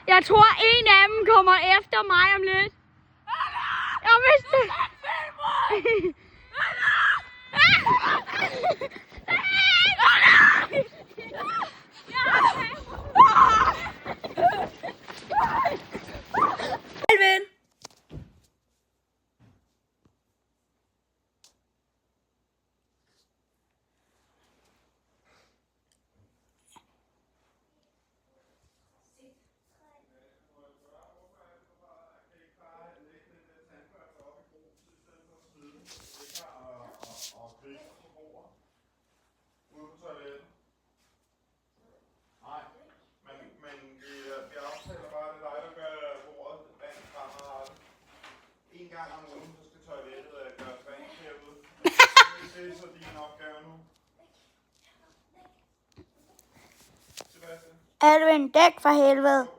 Jeg tror, en af dem kommer efter mig om lidt. Jeg vidste det. Alvin! Vi aftaler bare, det er dig, der gør bordet vand fremadrettet. En gang om ugen, så skal toilettet gøres rent herude. Det er så din opgave nu. Sebastian? Alvin, dæk for helvede.